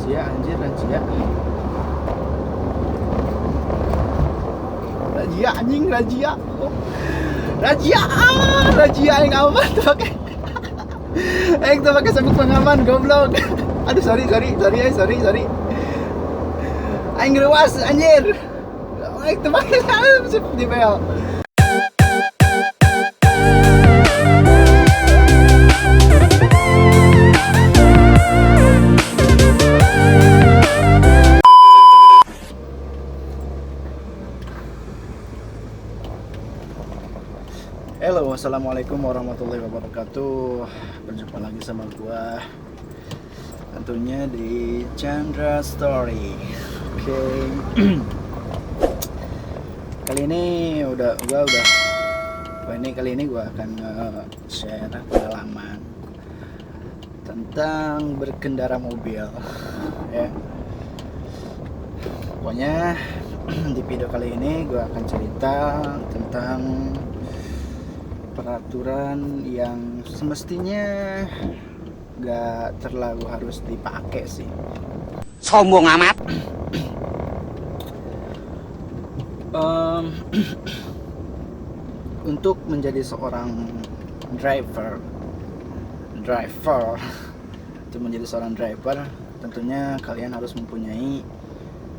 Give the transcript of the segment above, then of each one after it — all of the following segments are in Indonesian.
Razia anjir, razia. Razia anjing, razia. Oh. Razia, razia yang aman tuh pakai. Tuh pakai sabuk pengaman goblok. Aduh sorry. Aing gerewas anjir. Tuh pakai sabuk di bel. Halo, assalamualaikum warahmatullahi wabarakatuh. Berjumpa lagi sama gua, tentunya di Chandra Story. Oke. Kali ini gua akan share pengalaman tentang berkendara mobil. Ya. Pokoknya di video kali ini gua akan cerita tentang peraturan yang semestinya gak terlalu harus dipakai sih. Sombong amat. Untuk menjadi seorang driver tentunya kalian harus mempunyai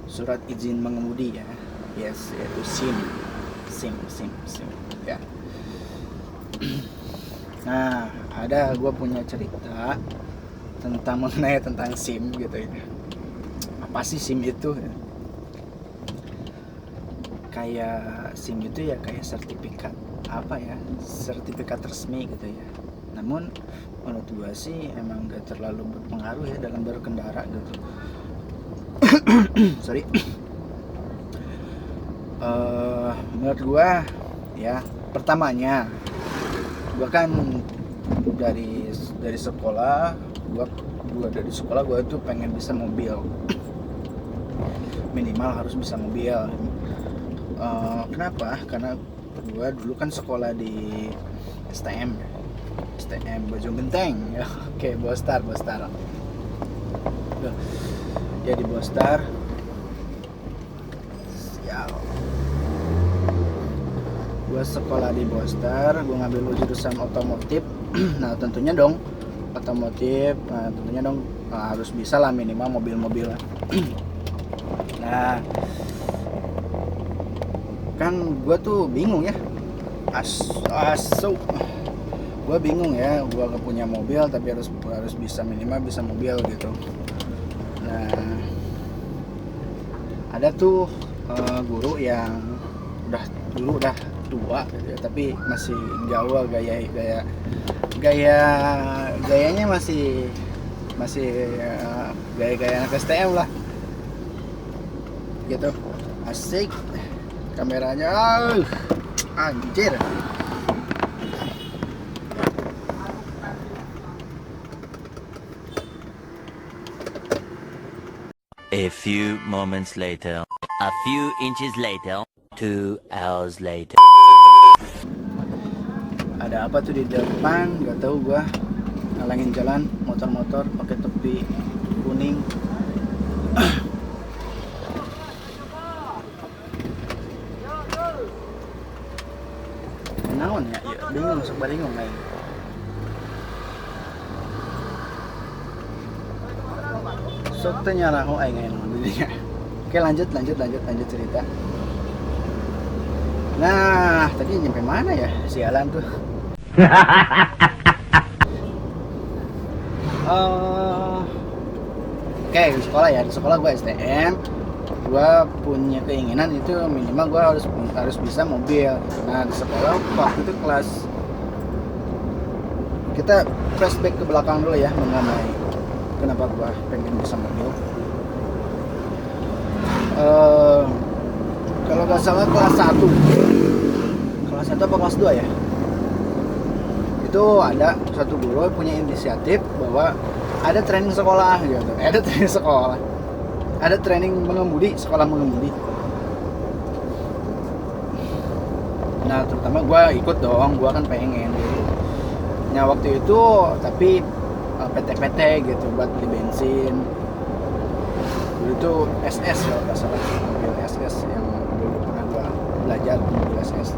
surat izin mengemudi ya. Yes, yaitu SIM ya. Nah, gue punya cerita mengenai SIM gitu ya. Apa sih SIM itu? Kayak SIM itu ya kayak sertifikat sertifikat resmi gitu ya. Namun menurut gue sih emang gak terlalu berpengaruh ya dalam berkendara gitu. Sorry. Menurut gue ya, pertamanya gue kan dari sekolah gue tuh pengen bisa mobil. Minimal harus bisa mobil. Kenapa? Karena gue dulu kan sekolah di STM Bojonggenteng ya. Oke, Bostar ya, di Bostar. Gue sekolah di Bostar, gue ngambil jurusan otomotif. Nah tentunya dong harus bisa lah minimal mobil-mobil. Nah kan gue tuh bingung ya, gue bingung ya, gue gak punya mobil tapi harus bisa minimal bisa mobil gitu. Nah ada tuh guru yang udah tua gitu ya, tapi masih gaul, gayanya masih gaya anak STM lah gitu. Asik kameranya, anjir. A few moments later, a few inches later, 2 hours later. Ada apa tuh di depan? Gak tahu gua. Ngalangin jalan motor pakai topi kuning. Naon ya? Bingung, sok bingung kayak. Sok tanya raho aing ngomongnya. Oke, lanjut cerita. Nah, tadi nyampe mana ya? Sialan tuh. Oke, di sekolah gue STM. Gue punya keinginan itu minimal gue harus bisa mobil. Nah di sekolah waktu itu kita flashback ke belakang dulu ya, mengenai kenapa gue pengen bisa mobil. Kalau nggak salah kelas 1 apa kelas 2 ya, itu ada satu guru punya inisiatif bahwa ada training sekolah gitu, ada training mengemudi, sekolah mengemudi. Nah terutama gue ikut dong, gue kan pengen gitu. Nah waktu itu tapi PT gitu buat beli bensin. Dulu itu SS kalau nggak salah, mobil SS yang dulu pernah gua belajar mobil SS.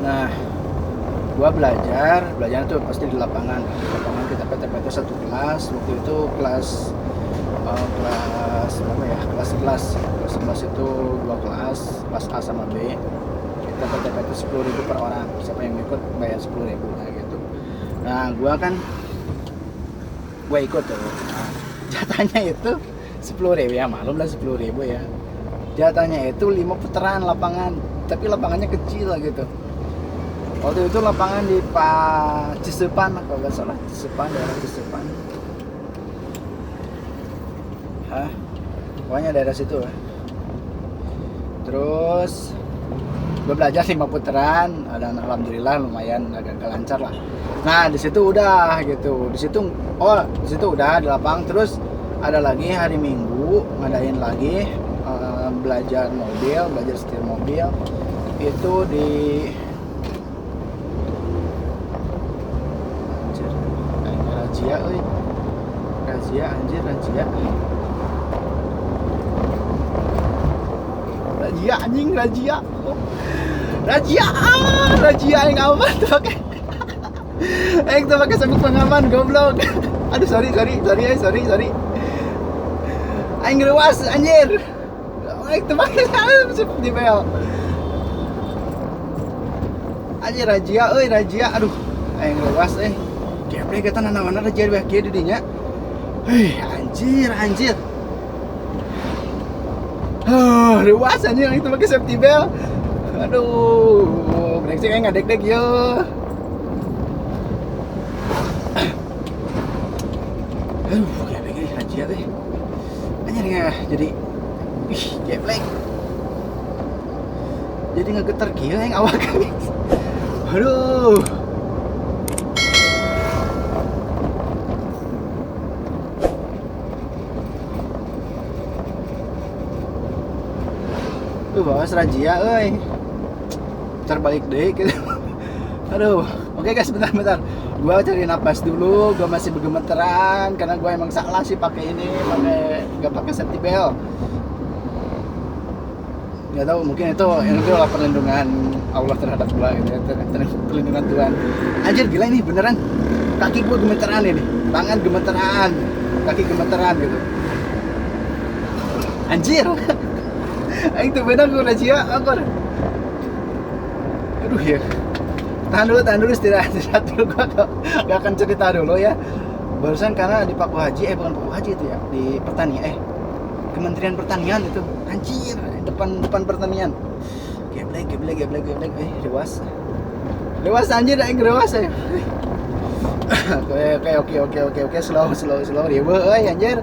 Nah, gua belajar tuh pasti di lapangan kita PT satu kelas. Waktu itu kelas berapa ya, kelas 11 itu dua kelas A sama B. Kita PT 10.000 per orang, siapa yang ikut bayar 10.000 nah gitu. Nah gua ikut tuh. Nah, jatahnya itu 10.000 ya, malum lah 10.000 ya. Jatahnya itu 5 putaran lapangan, tapi lapangannya kecil gitu. Waktu itu lapangan di Cisepan kalau nggak salah, daerah Cisepan. Pokoknya daerah situ ya. Terus gue belajar 5 putaran dan alhamdulillah lumayan agak lancar lah. Nah di situ udah gitu, di situ udah di lapang. Terus ada lagi hari Minggu ngadain lagi belajar setir mobil itu di Razia yang aman tuh pakai sabuk pengaman goblok. Aduh sorry aing ngeruas anjir. Aing tuh pakai sabuk di bel anjir. Razia aduh aing ngeruas geblek eta nanawana razia di kieu di dinya. Anjir ruas anjing itu pakai safety belt. Aduh, brengsek kayak ngadek-dek yo. Aduh, kayak begini haji teh. Anjir ya, jadi geblek. Jadi ngegeter kieu yang awak. Aduh. Bawas razia terbalik deh gitu. Aduh, oke guys, bentar gua cari napas dulu. Gua masih bergemeteran karena gua emang salah sih pakai nggak pakai safety belt. Nggak tahu, mungkin itu adalah perlindungan Allah terhadap gua gitu ya, perlindungan Tuhan. Anjir gila ini beneran, kaki gua gemeteran ini, tangan gemeteran, kaki gemeteran gitu. Anjir. Aing tuh benar gue razia angkor. Aduh ya. Tahan dulu istirahat dulu. Gak akan cerita dulu ya. Barusan karena di Paku Haji, bukan Paku Haji itu ya, di pertanian, Kementerian Pertanian itu. Anjir, depan pertanian. Geblek, Lewas anjir, aing lewas ya. Oke, slow ribu anjir.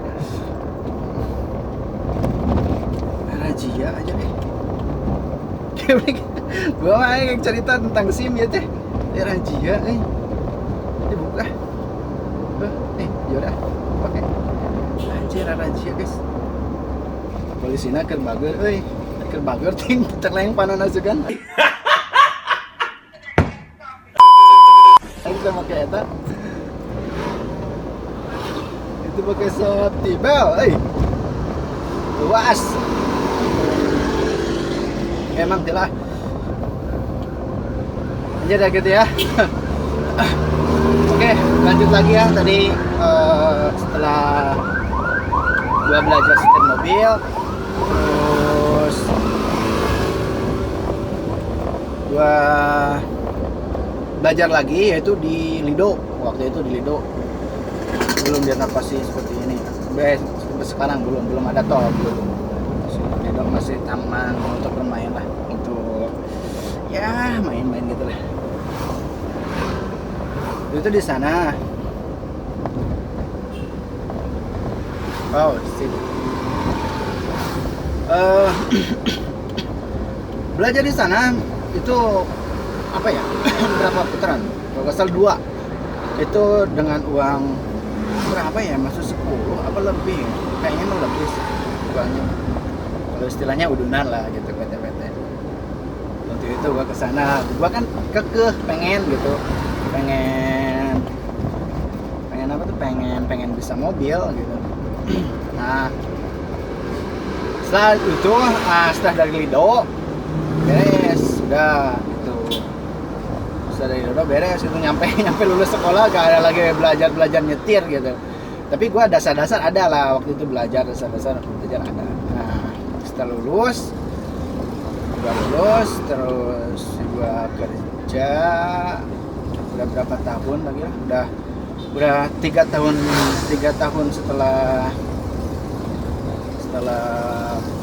Razia aja deh. Gua mah cerita tentang SIM ya teh. Razia dibuka. Yaudah, pakai. Anjir razia guys. Polisina keur bager ting terleng panana sugan. Kita pakai eta. Itu pakai safety belt, luas. Emang tidak aja dah gitu ya. Oke, lanjut lagi ya. Tadi setelah gua belajar setir mobil, terus gua belajar lagi yaitu di Lido. Waktu itu di Lido belum direnovasi seperti ini. Sekarang belum ada tol belum. Lido masih taman untuk bermain lah, untuk ya main-main gitu lah. Itu di sana. Sip. Belajar di sana itu apa ya? Berapa putaran? Kalau nggak salah 2. Itu dengan uang berapa ya? Masuk 10 apa lebih? Kayaknya lebih sih uangnya. Kalau istilahnya udunan lah gitu, PT. Waktu itu gua kesana, gua kan kekeh pengen gitu, pengen apa tuh, pengen bisa mobil gitu. Nah, setelah itu setelah dari Lido beres udah gitu. Setelah dari Lido beres itu nyampe lulus sekolah gak ada lagi belajar nyetir gitu. Tapi gue dasar-dasar ada lah waktu itu, belajar dasar-dasar belajar ada. Nah, setelah lulus terus gue kerja udah berapa tahun lagi ya, udah 3 tahun setelah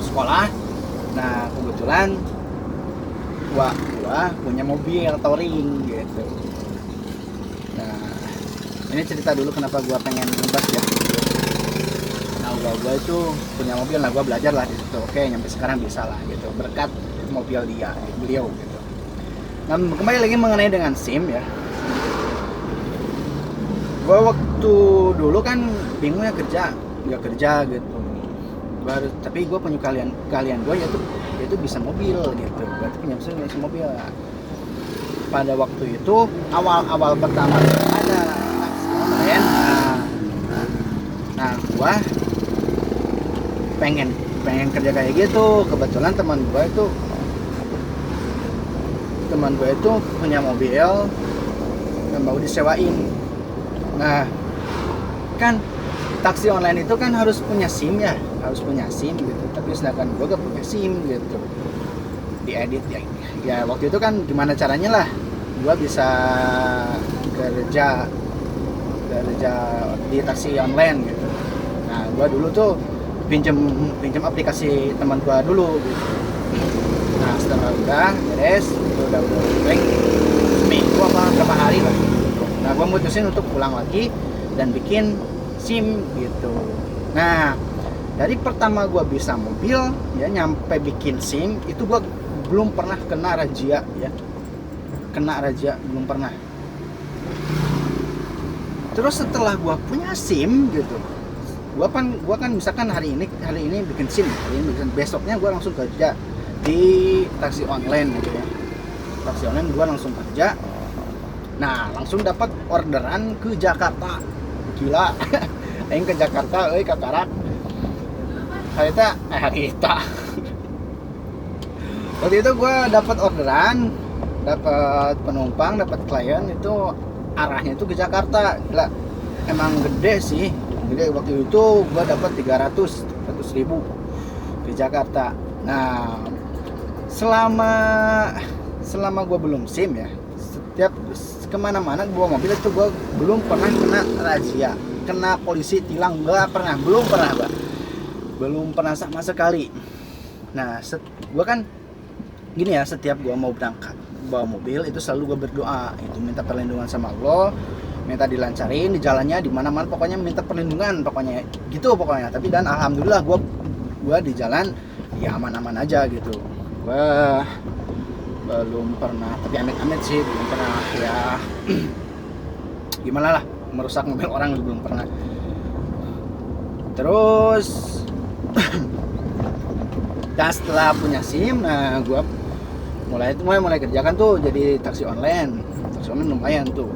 sekolah. Nah, kebetulan gua punya mobil touring gitu. Nah, ini cerita dulu kenapa gua pengen ngebas ya. Nah, gua itu punya mobil, nah gua belajar lah di situ. Oke, nyampe sekarang bisa lah gitu, berkat mobil beliau gitu. Nah, kembali lagi mengenai dengan SIM ya. Gua waktu dulu kan bingung ya nggak kerja gitu. Tapi gue punya kalian gue yaitu bisa mobil gitu. Berarti punya bisa mobil. Pada waktu itu awal pertama ada taksi online. Nah gue pengen kerja kayak gitu. Kebetulan teman gue itu punya mobil dan mau disewain. Nah kan taksi online itu kan harus punya SIM gitu. Tapi sedangkan gue gak punya SIM gitu. Diedit ya waktu itu kan gimana caranya lah gue bisa kerja di taksi online gitu. Nah gue dulu tuh pinjem aplikasi teman gue dulu gitu. Nah setelah udah beres udah baik seminggu apa berapa hari lah gitu. Nah gue mutusin untuk pulang lagi dan bikin SIM gitu. Nah dari pertama gue bisa mobil ya nyampe bikin SIM itu gue belum pernah kena razia ya, belum pernah. Terus setelah gue punya SIM gitu, gue kan misalkan hari ini bikin SIM, besoknya gue langsung kerja di taksi online gitu ya. Taksi online gue langsung kerja. Nah langsung dapat orderan ke Jakarta, gila. Aing ke Jakarta, ke Karak. Kita. Waktu itu gue dapat orderan, dapat penumpang, dapat klien itu arahnya itu ke Jakarta. Gila, emang gede sih. Gede waktu itu gue dapat 300 ribu ke Jakarta. Nah, selama gue belum SIM ya, setiap kemana-mana gue mobil itu gue belum pernah kena razia, kena polisi tilang, belum pernah sama sekali. Nah gue kan gini ya, setiap gue mau berangkat bawa mobil itu selalu gue berdoa, itu minta perlindungan sama Allah, minta dilancarin di jalannya, di mana-mana pokoknya minta perlindungan pokoknya gitu pokoknya. Tapi dan alhamdulillah gue di jalan ya aman-aman aja gitu. Gue belum pernah, tapi amit-amit sih belum pernah ya gimana lah merusak mobil orang, belum pernah. Terus dan setelah punya SIM, nah gue mulai kerjakan tuh jadi taksi online lumayan tuh.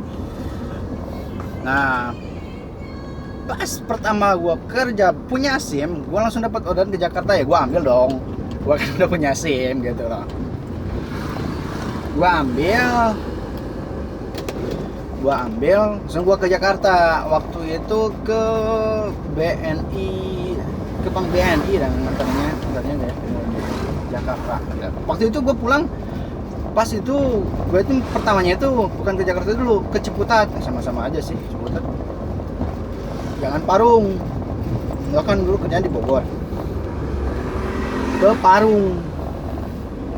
Nah pas pertama gue kerja punya SIM, gue langsung dapat orderan ke Jakarta ya gue ambil dong, gue kan udah punya SIM gitu loh. Gue ambil langsung gue ke Jakarta. Waktu itu ke BNI, ke Bank BNI dan nganternya dari Jakarta. Waktu itu gue pulang, pas itu gue itu pertamanya itu bukan ke Jakarta dulu, ke Ciputat. Sama-sama aja sih, Ciputat. Jangan Parung. Gue kan dulu kerjaan di Bogor. Ke Parung.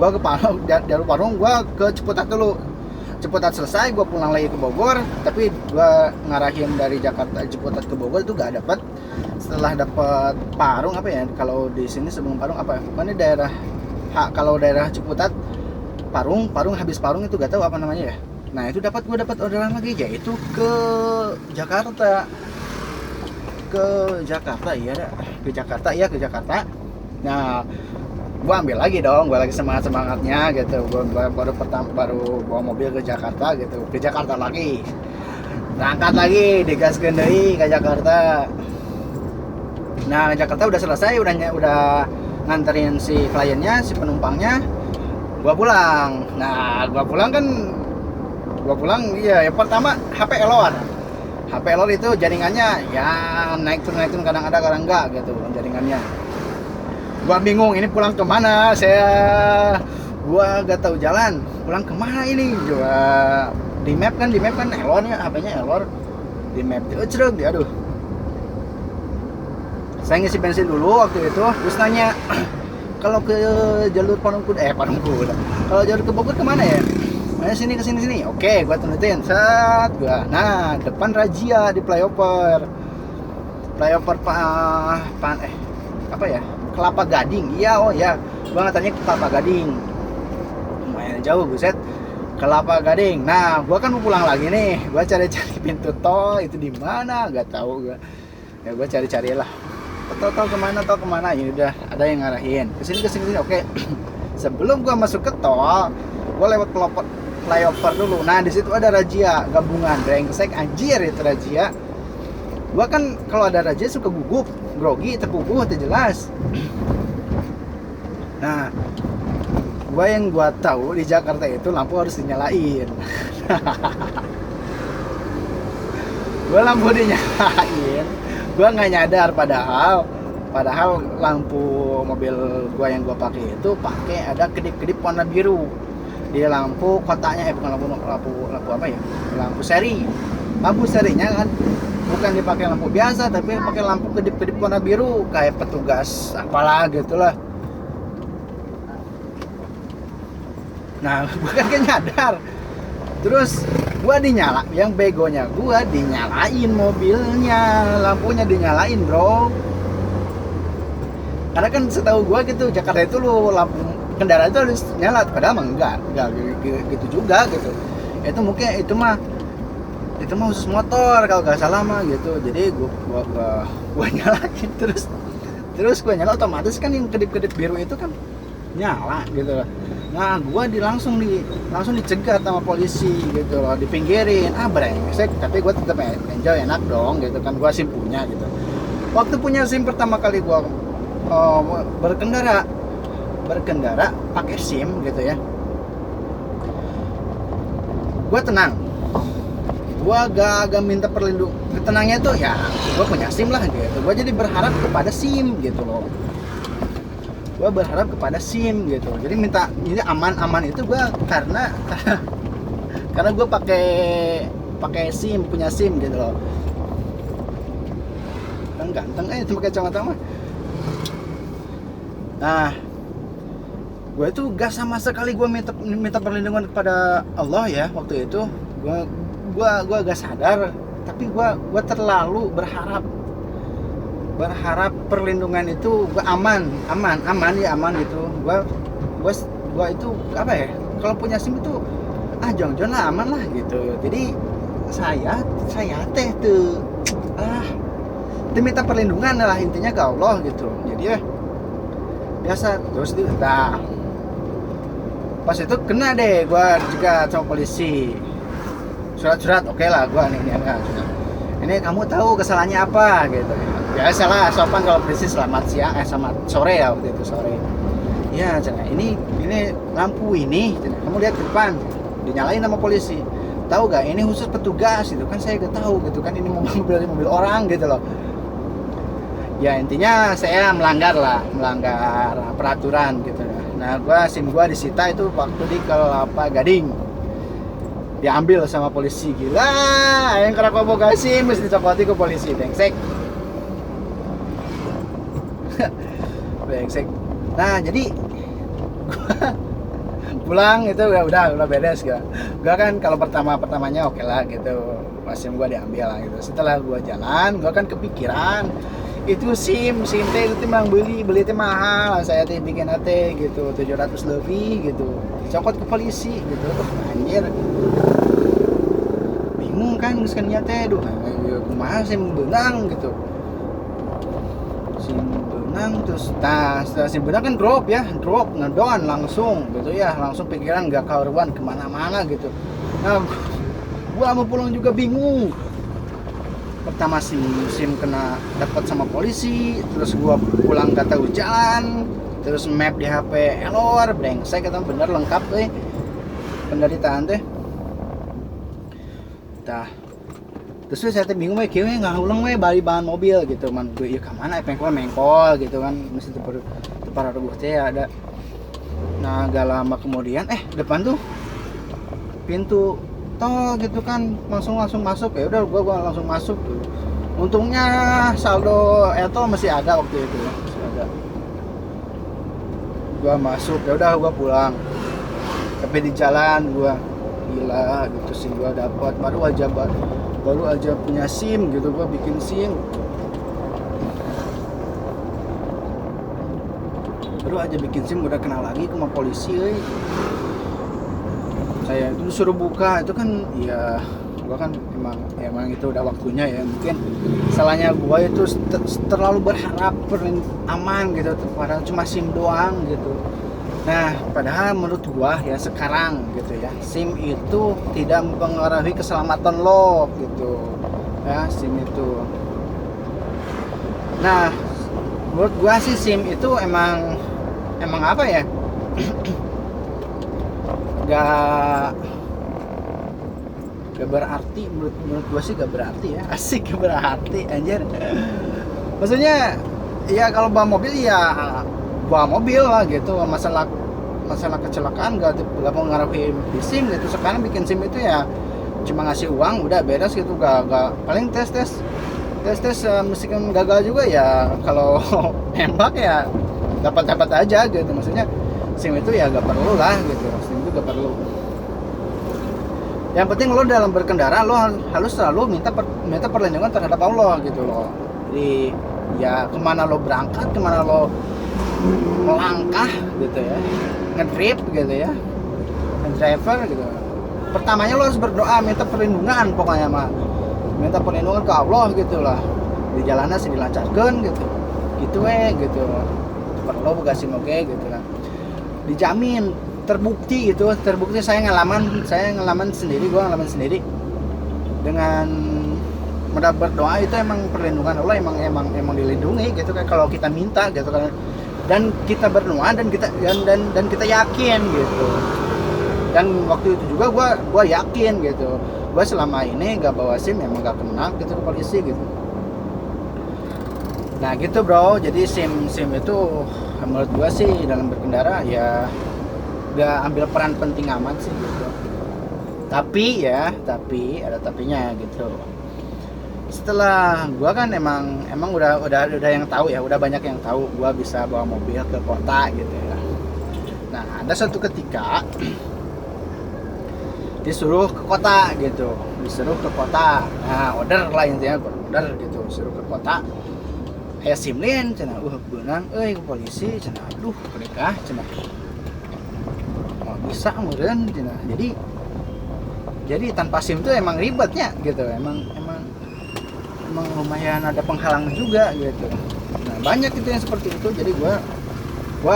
Gue ke Parung, dari Parung gue ke Ciputat dulu. Ciputat selesai, gue pulang lagi ke Bogor. Tapi gue ngarahin dari Jakarta Ciputat ke Bogor itu gak dapet. Setelah dapat Parung apa ya, kalau di sini sebelum Parung apa? Pokoknya kalau daerah Ciputat Parung habis Parung itu gak tahu apa namanya ya. Nah itu gue dapat orderan lagi, yaitu ke Jakarta. Ke Jakarta. Nah gue ambil lagi dong, gue lagi semangatnya gitu. Gue baru bawa mobil ke Jakarta gitu, ke Jakarta lagi, berangkat lagi digaskeun deui ke Jakarta. Nah Jakarta udah selesai, udah nganterin si kliennya, si penumpangnya, gua pulang. Nah gua pulang iya yang pertama HP error itu jaringannya ya naik turun kadang ada kadang enggak gitu jaringannya. Gua bingung ini pulang kemana, gua gak tahu jalan, pulang kemana ini. Gua di map kan errornya, HP-nya error di map cerug dia, aduh. Saya ngisi bensin dulu waktu itu, terus nanya kalau ke jalur Parung Kuda, kalau jalur ke Bogor kemana ya? Sini ke sini. Oke, gua tunjukin. Nah, depan razia di flyover. Apa ya? Kelapa Gading. Iya, oh ya. Gua ngatanya ke Kelapa Gading. Lumayan jauh, buset. Kelapa Gading. Nah, gua kan mau pulang lagi nih. Gua cari-cari pintu tol itu di mana? Gak tahu gua. Ya gua cari-cari lah. Tol kemana? Ini udah ada yang ngarahin. Ke sini. Oke. Sebelum gua masuk ke tol, gua lewat flyover dulu. Nah, di situ ada razia gabungan. Brengsek anjir itu razia. Gua kan kalau ada razia suka gugup, grogi, terpuguh, jelas. Nah, gua tahu di Jakarta itu lampu harus dinyalain. Gua lampu dinyalain. Gua nggak nyadar padahal lampu mobil gua yang gua pakai itu pakai ada kedip-kedip warna biru. Di lampu kotaknya bukan lampu apa ya? Lampu seri. Lampu serinya kan bukan dipakai lampu biasa tapi pakai lampu kedip-kedip warna biru kayak petugas apalah gitulah. Nah, gua kan gak nyadar. Terus gua yang begonya gua dinyalain mobilnya, lampunya dinyalain, bro. Karena kan setahu gua gitu Jakarta itu lu lampu kendaraan itu harus nyala, padahal mah enggak gitu juga gitu. Itu mungkin itu mah khusus motor kalau nggak salah mah gitu. Jadi gua nyalain terus gua nyala otomatis kan yang kedip-kedip biru itu kan nyala gitu. Nah, gua langsung dicegat sama polisi gitu loh, dipinggirin. Brengsek, tapi gua tetap enjoy, enak dong gitu kan, gua SIM punya gitu. Waktu punya SIM pertama kali gua berkendara pakai SIM gitu ya, gua tenang, gua gak minta perlindungan. Tenangnya tuh ya gua punya SIM lah gitu. Gua jadi berharap kepada SIM gitu loh, jadi ini aman itu gua karena gua pakai SIM, punya SIM gitu loh. Kan ganteng itu pakai kacamata mah. Nah, gue itu gak sama sekali gue minta perlindungan kepada Allah ya waktu itu. Gue gak sadar, tapi gue terlalu berharap perlindungan itu gue aman gitu. Gue itu apa ya? Kalau punya SIM itu jangan lah, aman lah gitu. Jadi saya teh tuh minta perlindungan lah intinya ke Allah gitu. Jadi ya biasa terus pas itu kena deh gua juga sama polisi, surat oke lah gua nih ini kamu tahu kesalahannya apa gitu. Biasalah sopan kalau polisi selamat siang selamat sore ya waktu itu sore ya cina, ini lampu ini cina, kamu lihat ke depan dinyalain sama polisi, tahu gak ini khusus petugas gitu kan, saya gak tahu gitu kan, ini mobil orang gitu loh. Ya intinya saya melanggar peraturan gitu. Nah, SIM gua disita itu waktu di Kelapa Gading. Diambil sama polisi, gila. Yang kenapa boga SIM mesti dicokoti ke polisi, brengsek. Brengsek. Nah, jadi gua pulang itu ya udah beres gua. Gua kan kalau pertamanya oke lah gitu. SIM gua diambil lah gitu. Setelah gua jalan, gua kan kepikiran itu SIM teh itu memang beli teh mahal, saya teh bikin teh gitu 700 lebih gitu, cokot ke polisi gitu. Anjir, bingung kan ngeskennya teh, kumaha SIM benang gitu, SIM benang terus setelah SIM benang kan drop ngedon langsung gitu ya, langsung pikiran gak karuan kemana-mana gitu. Nah, gua mau pulang juga bingung. pertama SIM kena dapat sama polisi, terus gua pulang gak tahu jalan, terus map di HP error, brengsek kata bener lengkap penderitaan teh. Tah. Terus saya teh bingung we kieu nggak ulang we bali bahan mobil gitu man gue ieu ka mana mengkol gitu kan mesti tepar rubuh teh ada. Nah, gak lama kemudian depan tuh pintu tol gitu kan langsung masuk, ya udah gua langsung masuk tuh. Untungnya saldo etol masih ada waktu itu ya, masih ada. Gua masuk, ya udah gua pulang. Tapi di jalan gua gila gitu sih gua dapat baru aja punya SIM gitu, gua bikin SIM. Baru aja bikin SIM udah kenal lagi sama polisi saya itu disuruh buka itu kan ya gua kan emang itu udah waktunya ya, mungkin salahnya gua itu terlalu berharap aman gitu padahal cuma SIM doang gitu. Nah padahal menurut gua ya sekarang gitu ya SIM itu tidak mempengaruhi keselamatan lo gitu ya SIM itu. Nah menurut gua sih SIM itu emang apa ya gak berarti menurut gue sih gak berarti ya, asik gak berarti anjir. Maksudnya ya kalau bawa mobil ya bawa mobil lah gitu, masalah kecelakaan gak mengaruhi di SIM gitu. Sekarang bikin SIM itu ya cuma ngasih uang udah beres gitu, gak paling tes meskipun gagal juga ya kalau nembak ya dapat aja gitu. Maksudnya SIM itu ya gak perlu lah gitu, SIM itu gak perlu. Yang penting lo dalam berkendara lo harus selalu minta perlindungan terhadap Allah gitu loh. Jadi ya kemana lo berangkat, kemana lo melangkah gitu ya, ngedrive gitu ya, ngedriver gitu. Pertamanya lo harus berdoa, minta perlindungan pokoknya mah, minta perlindungan ke Allah gitu lah. Di jalannya sih dilancarkan gitu, gitu perlu buka SIM oke gitu kan. Dijamin terbukti saya ngalaman sendiri dengan berdoa itu emang perlindungan Allah emang dilindungi gitu kan kalau kita minta gitu kan, dan kita berdoa dan kita yakin gitu. Dan waktu itu juga gua yakin gitu, gua selama ini gak bawa SIM emang gak kena gitu ke polisi gitu. Nah gitu bro, jadi SIM itu menurut gua sih dalam berkendara ya gak ambil peran penting amat sih gitu. Tapi ada tapinya gitu. Setelah gua kan emang udah yang tahu ya, udah banyak yang tahu gua bisa bawa mobil ke kota gitu ya. Nah, ada suatu ketika disuruh ke kota. Nah, order lah intinya, order gitu, disuruh ke kota. Aya SIM lain cenah beunang ke polisi cenah. Aduh, mereka cenah. Bisa meureun cenah. Jadi tanpa SIM tuh emang ribetnya gitu. Emang lumayan ada penghalang juga gitu. Nah, banyak itu yang seperti itu. Jadi gua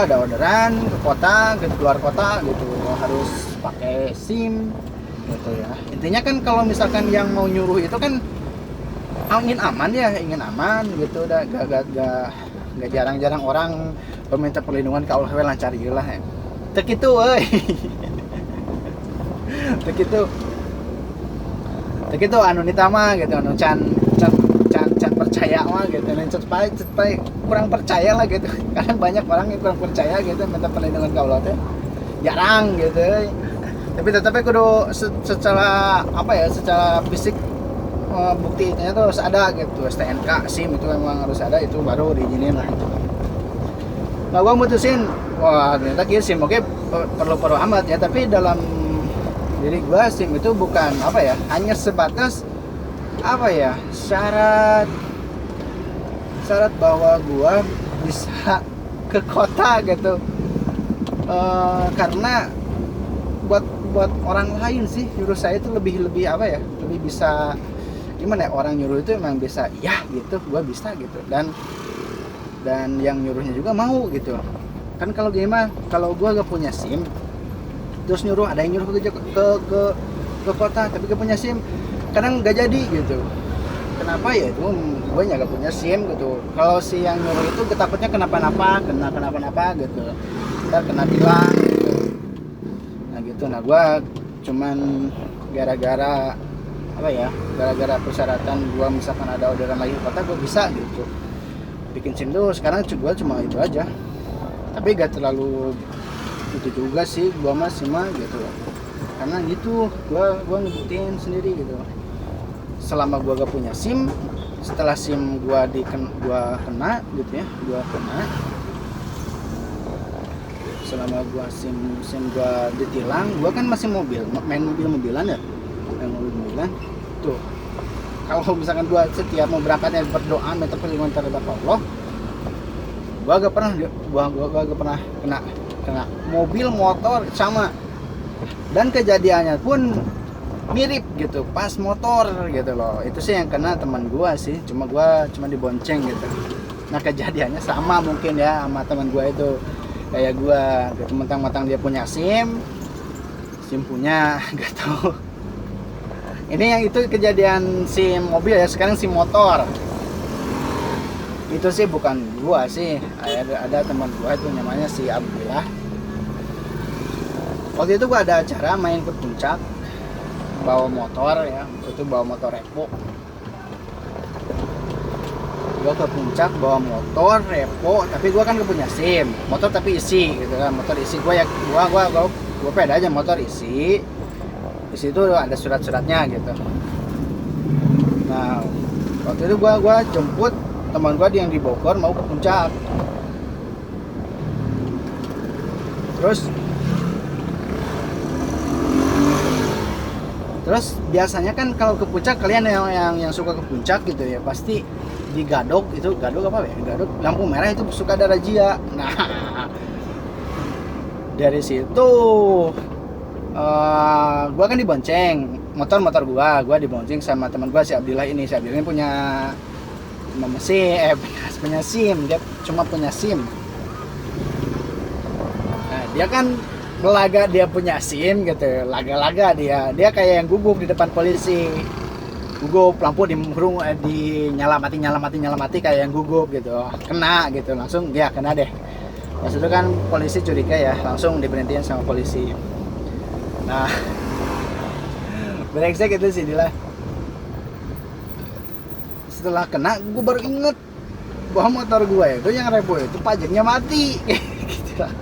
ada orderan ke kota, ke luar kota gitu. Harus pakai SIM gitu ya. Intinya kan kalau misalkan yang mau nyuruh itu kan ingin aman gitu. Udah gak jarang-jarang orang meminta perlindungan ke Allah lancar ieu lah. Teu kitu euy. Teu kitu anu nitama gitu, anu can percaya mah gitu. Cepet kurang percaya lah gitu. Kadang banyak orang yang kurang percaya gitu minta perlindungan ke Allah teh. Jarang gitu. Tapi tetapnya kudu secara fisik bukti itu harus ada gitu. STNK, SIM itu memang harus ada, itu baru diizinin lah itu. Nah, gua mutusin, wah ternyata kia SIM oke perlu amat ya, tapi dalam diri gua SIM itu bukan hanya sebatas syarat bahwa gua bisa ke kota gitu. Karena buat orang lain sih nyuruh saya itu lebih bisa gimana ya, orang nyuruh itu emang bisa ya gitu, gua bisa gitu, dan yang nyuruhnya juga mau gitu kan. Kalau gimana kalau gua gak punya SIM terus ada yang nyuruh ke kota tapi gak punya SIM, kadang gak jadi gitu. kenapa ya itu gue nggak punya SIM gitu. Kalau si yang nyuruh itu gue takutnya kenapa-napa gitu, ntar kena tilang gitu. Nah gitu, nah gue cuman gara-gara apa ya, gara-gara persyaratan gue misalkan ada orderan lagi kota gue bisa gitu bikin SIM tuh. Sekarang gue cuma itu aja, tapi gak terlalu itu juga sih gue masih mah gitu, karena gitu gue ngebuktiin sendiri gitu. Selama gue gak punya SIM, setelah SIM gue kena gitu ya, gue kena selama gue SIM gue ditilang, gue kan masih main mobilan ya, main mobilan tuh. Kalau misalkan gue setiap mau berangkatnya berdoa minta perlindungan terhadap Allah, gue gak pernah kena mobil motor sama. Dan kejadiannya pun mirip gitu pas motor gitu loh. Itu sih yang kena teman gue sih, cuma dibonceng gitu. Nah kejadiannya sama mungkin ya sama teman gue itu, kayak gue gitu, mentang-mentang dia punya SIM punya gak tahu. Ini yang itu kejadian SIM mobil ya, sekarang SIM motor. Itu sih bukan gue sih, ada teman gue itu namanya si Abdullah. Waktu itu gue ada acara main ke puncak, bawa motor ya, itu bawa motor repo. Gue ke puncak bawa motor repo, tapi gue kan gak punya SIM, motor tapi isi gitu kan, motor isi. Gue pede aja motor isi itu ada surat-suratnya gitu. Nah waktu itu gue jemput teman gue yang di Bogor mau ke puncak. Terus biasanya kan kalau ke puncak, kalian yang suka ke puncak gitu ya, pasti di Gadok apa ya? Gadok lampu merah itu suka ada razia. Nah, dari situ gua kan dibonceng, motor gua dibonceng sama teman gua si Abdillah ini. Si Abdillah ini punya SIM, dia cuma punya SIM. Nah, dia kan belaga dia punya SIM gitu, laga-laga dia kayak yang gugup di depan polisi, gugup lampu nyalamati kayak yang gugup gitu, kena gitu, langsung dia kena deh. Pas itu kan polisi curiga ya, langsung diberhentiin sama polisi. Nah brengsek itu sih Dila. Setelah kena gue baru inget bahwa motor gue itu yang repo itu pajaknya mati gitu lah.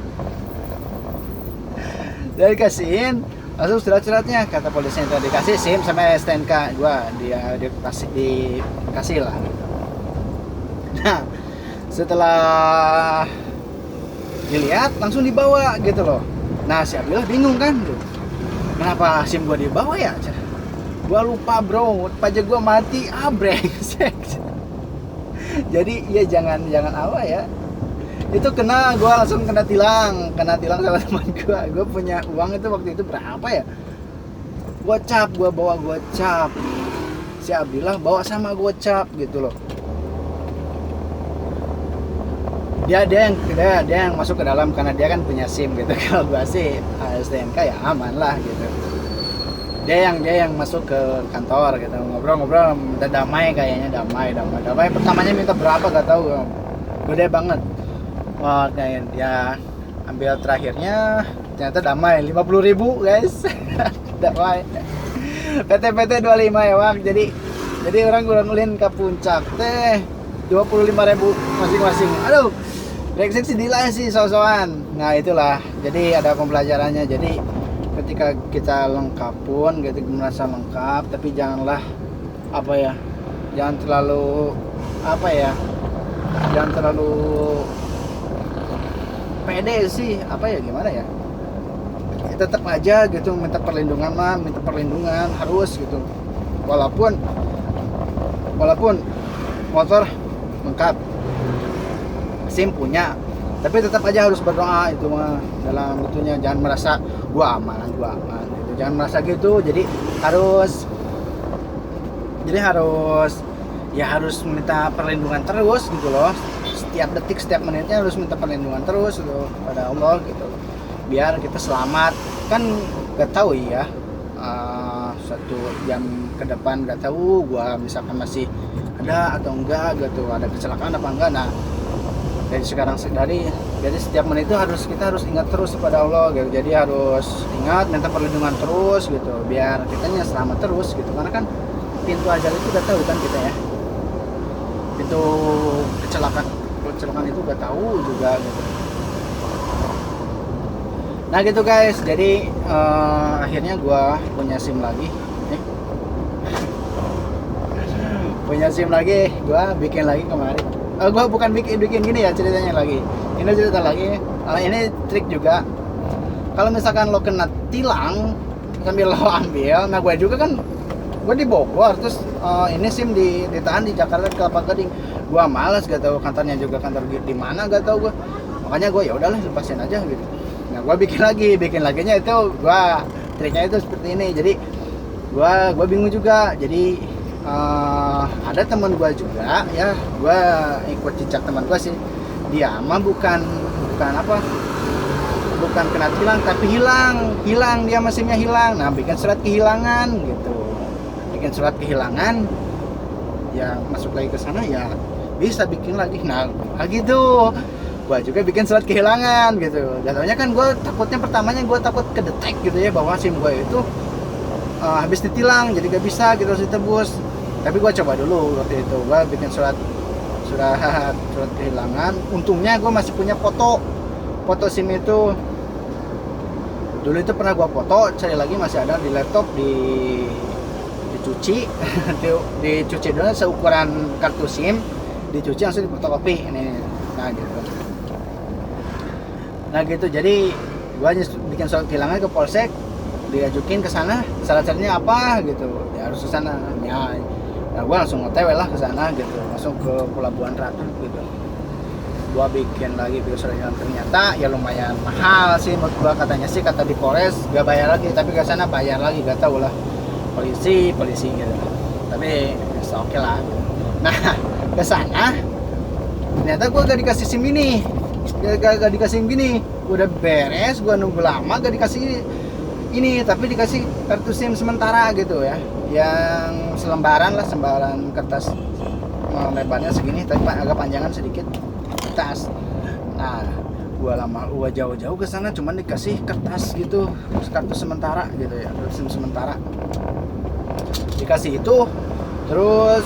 Dia dikasihin langsung surat-suratnya, kata polisinya itu dikasih SIM sama STNK gua, dia dikasih lah gitu. Nah setelah dilihat langsung dibawa gitu loh. Nah si Abdillah bingung kan, kenapa SIM gua dibawa ya? Gua lupa bro, pajak gua mati, brengsek. Jadi ya jangan apa ya, itu gua langsung kena tilang sama teman gua punya uang itu waktu itu berapa ya, gua bawa gocap, si Abdillah bawa sama gocap gitu loh. Dia yang masuk ke dalam karena dia kan punya SIM gitu. Kalau gua sih STNK ya aman lah gitu. Dia yang masuk ke kantor gitu, ngobrol minta damai, kayaknya damai. Pertamanya minta berapa gak tahu, gede banget. Wah, kayak dia ambil terakhirnya ternyata damai 50.000 guys. Damai PT 25 ya Wak. Jadi orang ngulin ke puncak teh 25.000 masing-masing. Aduh brengsek sih Dila sih so-soan. Nah itulah, jadi ada pembelajarannya. Jadi ketika kita lengkap pun gitu, merasa lengkap, tapi janganlah jangan terlalu pede sih, gimana ya, tetap aja gitu minta perlindungan harus gitu, walaupun motor lengkap, SIM punya, tapi tetap aja harus berdoa itu mah dalam itunya. Jangan merasa gua aman gitu. Jangan merasa gitu. Jadi harus minta perlindungan terus gitu loh. Setiap detik, setiap menitnya harus minta perlindungan terus gitu pada Allah gitu. Biar kita selamat. Kan gak tahu ya 1 jam ke depan nggak tahu gua misalkan masih ada atau enggak gitu, ada kecelakaan apa enggak. Nah jadi setiap menit itu kita harus ingat terus kepada Allah gitu. Jadi harus ingat minta perlindungan terus gitu biar kitanya selamat terus gitu, karena kan pintu ajal itu udah tahu kan kita ya, pintu kecelakaan itu udah tahu juga gitu. Nah gitu guys, jadi akhirnya gua punya SIM lagi punya SIM lagi, gua bikin lagi kemarin. Gua bukan bikin gini ya ceritanya lagi. Ini cerita lagi. Ini trik juga. Kalau misalkan lo kena tilang sambil lo ambil, nah gue juga kan gue di Bogor, terus ini SIM ditahan di Jakarta di Kelapa Gading. Gua malas, gak tahu kantornya juga kantor di mana, gak tahu gue. Makanya gue ya udahlah lepasin aja gitu. Nah gue bikin laginya itu triknya itu seperti ini. Jadi gue bingung juga. Jadi ada teman gue juga ya, gue ikut jejak teman gue sih. Dia mah bukan kena tilang tapi hilang dia mesinnya hilang. Nah bikin surat kehilangan gitu, ya masuk lagi ke sana ya bisa bikin lagi. Nah gitu gue juga bikin surat kehilangan gitu. Jatuhnya kan gue pertamanya gue takut kedetek gitu ya, bahwa SIM gue itu habis ditilang jadi gak bisa gitu, harus ditebus. Tapi gue coba dulu waktu itu, gue bikin surat kehilangan. Untungnya gue masih punya foto SIM itu. Dulu itu pernah gue foto, cari lagi masih ada di laptop, dicuci dicuci dulu seukuran kartu SIM, dicuci langsung difotokopi ini. Nah gitu jadi gue bikin surat kehilangan ke polsek, diajukin ke sana, syarat-syaratnya apa gitu ya, harus ke sana ya. Nah gue langsung OTW lah ke sana gitu, langsung ke Pelabuhan Ratu gitu. Gue bikin surat kehilangan, ternyata ya lumayan mahal sih menurut gue, katanya sih, kata di Polres gak bayar lagi, tapi ke sana bayar lagi, gak tau lah polisi gitu. Tapi ya oke lah. Nah ke sana ternyata gue gak dikasih SIM ini, gak dikasih SIM gini. Udah beres, gue nunggu lama gak dikasih ini, tapi dikasih kartu SIM sementara gitu ya, yang selembaran kertas, lebarnya segini tapi agak panjangan sedikit kertas. Nah gua jauh-jauh ke sana cuman dikasih kertas gitu, kartu sementara gitu ya, kartu SIM sementara dikasih itu. Terus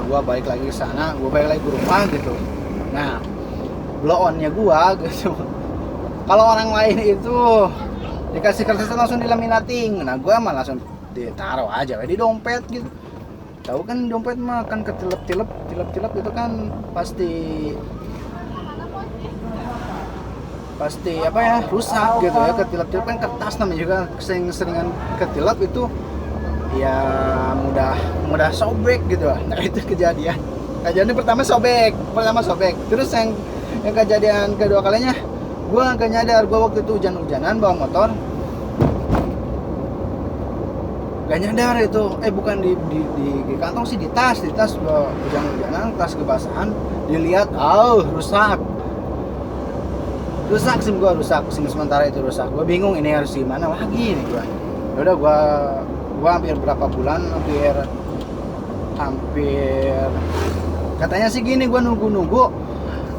gua balik lagi ke sana, gua balik lagi ke rumah gitu. Nah blow onnya gua gitu, kalau orang lain itu dikasih kertas langsung dilaminating, nah gue mah langsung ditaruh aja di dompet gitu. Tahu kan dompet mah kan ketilep itu kan pasti apa ya, rusak gitu ya. Ketilep kan kertas namanya juga, seringan ketilep itu ya mudah sobek gitu. Nah itu kejadian pertama sobek, terus yang kejadian kedua kalinya gue gak nyadar. Gue waktu itu hujan-hujanan bawa motor, gak nyadar itu bukan di kantong sih, di tas bawa hujan-hujanan, tas kebasahan, dilihat rusak SIM gue, SIM sementara itu rusak. Gue bingung ini harus gimana lagi nih gue. Udah gue hampir berapa bulan, hampir katanya sih gini, gue nunggu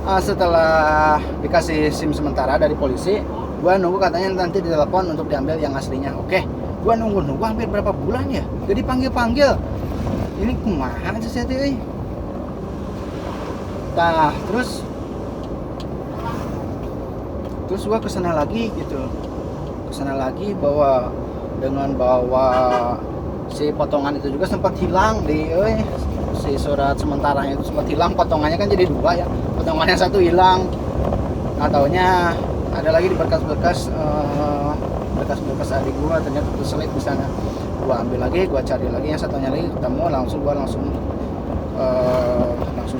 setelah dikasih SIM sementara dari polisi, gue nunggu katanya nanti ditelepon untuk diambil yang aslinya. Oke, gue nunggu hampir berapa bulan ya, jadi panggil ini kumaha aja sih tuh. Nah terus gue kesana lagi bawa si potongan itu juga sempat hilang si surat sementaranya itu sempat hilang, potongannya kan jadi 2 ya, potongannya 1 hilang. Nggak taunya ada lagi di berkas-berkas adik gua, ternyata terselip di sana. Gua ambil lagi, gua cari lagi, yang satunya lagi ketemu, langsung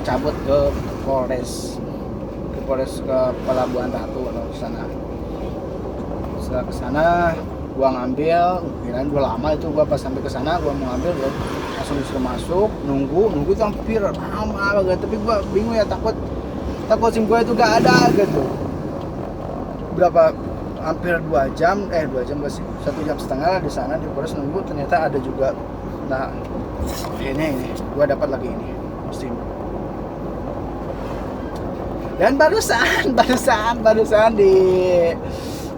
cabut ke Polres ke Pelabuhan Ratu atau ke sana. Setelah ke sana gua ngambil, kirain gua lama itu, gua pas sampai ke sana gua mau ngambil, gua langsung disuruh masuk, nunggu itu hampir lama banget. Tapi gua bingung ya, takut SIM gua itu gak ada gitu. Berapa hampir 2 jam, 2 jam gak sih, 1 jam setengah di sana di Polres nunggu. Ternyata ada juga, nah ini gua dapat lagi ini SIM. Dan barusan di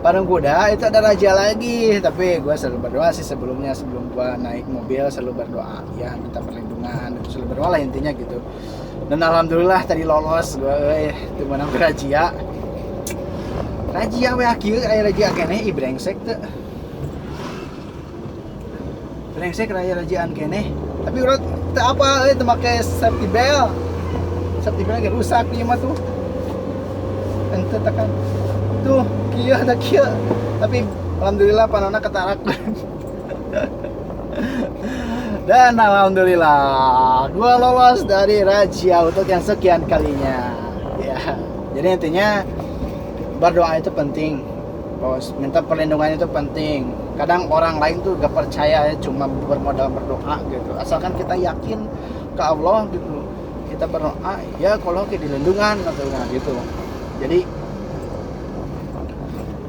Patung Kuda itu ada raja lagi, tapi gue selalu berdoa sih sebelum gue naik mobil, selalu berdoa ya, minta perlindungan, selalu berdoa lah intinya gitu. Dan alhamdulillah tadi lolos gue itu menang ke Razia we kieu aya razia keneh brengsek teh. Brengsek rajiaan keneh. Tapi urang teu apa teu make safety belt. Safety belt ge rusak ieu mah tuh. Ente tekan. Tuh, kieu ada kieu. Tapi alhamdulillah panonna ketarak. Dan alhamdulillah gua lolos dari razia untuk yang sekian kalinya. Ya. Jadi intinya berdoa itu penting. Bos, minta perlindungan itu penting. Kadang orang lain tuh gak percaya ya, cuma bermodal berdoa gitu. Asalkan kita yakin ke Allah gitu. Kita berdoa ya kalau ke dilindungan atau gitu.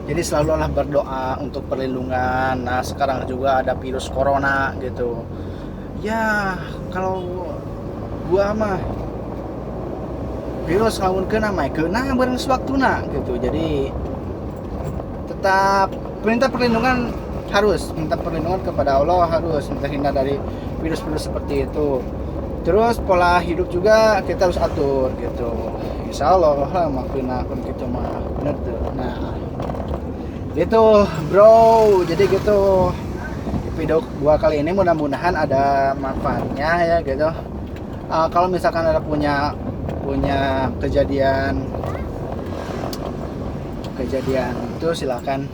Jadi selalulah berdoa untuk perlindungan. Nah sekarang juga ada virus corona gitu. Ya kalau gua mah virus lamun kena bareng sewaktuna gitu. Jadi tetap minta perlindungan kepada Allah, harus minta hindar dari virus-virus seperti itu. Terus pola hidup juga kita harus atur gitu. Insya Allah lah maklumna pun gitu mah bener tuh. Nah gitu bro, jadi gitu video gua kali ini mudah-mudahan ada manfaatnya ya gitu. Kalau misalkan ada punya kejadian itu silakan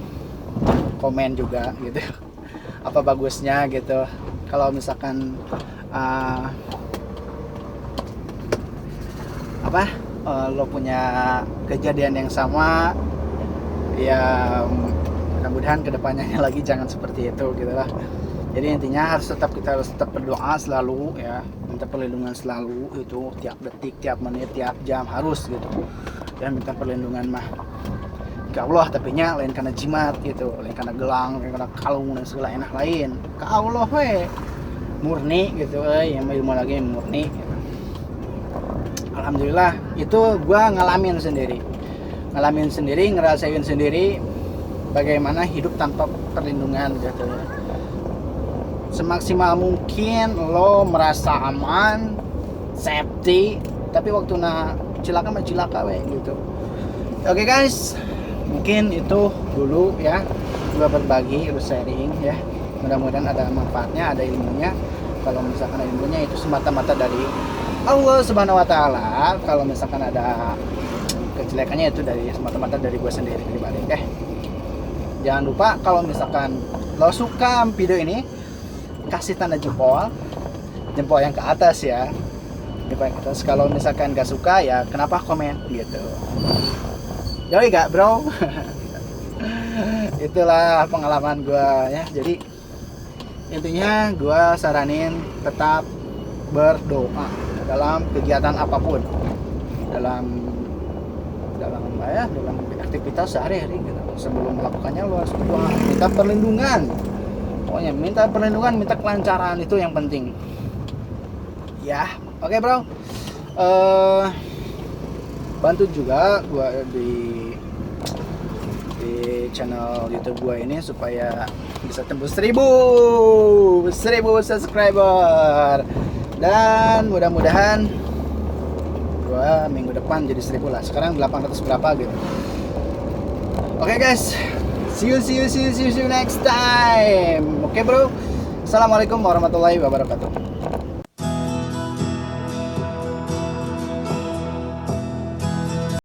komen juga gitu apa bagusnya gitu. Kalau misalkan lo punya kejadian yang sama ya mudah-mudahan kedepannya lagi jangan seperti itu gitu lah. Jadi intinya kita harus tetap berdoa selalu ya, minta perlindungan selalu itu tiap detik, tiap menit, tiap jam harus gitu. Dan minta perlindungan mah ke Allah, tapi nya lain karena jimat gitu, lain karena gelang, lain karena kalung dan segala enak lain. Ke Allah we murni gitu, yang ilmu lagi murni. Gitu. Alhamdulillah itu gua ngalamin sendiri, ngerasain sendiri bagaimana hidup tanpa perlindungan gitu. Semaksimal mungkin lo merasa aman, safety, tapi waktu cilaka we gitu. Oke guys, mungkin itu dulu ya, gua berbagi, sharing ya. Mudah-mudahan ada manfaatnya, ada ilmunya. Kalau misalkan ilmunya itu semata-mata dari Allah Subhanahu Wa Taala. Kalau misalkan ada kejelekannya itu semata-mata dari gue sendiri pribadi. Jangan lupa kalau misalkan lo suka video ini, kasih tanda jempol yang ke atas ya, jempol yang ke atas. Kalau misalkan gak suka ya kenapa komen gitu. Yoi gak bro. Itulah pengalaman gue ya. Jadi intinya gue saranin tetap berdoa dalam kegiatan apapun, dalam aktivitas sehari-hari gitu. Sebelum melakukannya lo harus berdoa, minta perlindungan. Pokoknya minta perlindungan, minta kelancaran, itu yang penting. Ya, oke bro. Bantu juga gua di channel YouTube gua ini supaya bisa tembus 1000 subscriber. Dan mudah-mudahan gua minggu depan jadi 1000 lah. Sekarang 800 berapa gitu. Oke guys, see you next time. Oke bro. Assalamualaikum warahmatullahi wabarakatuh.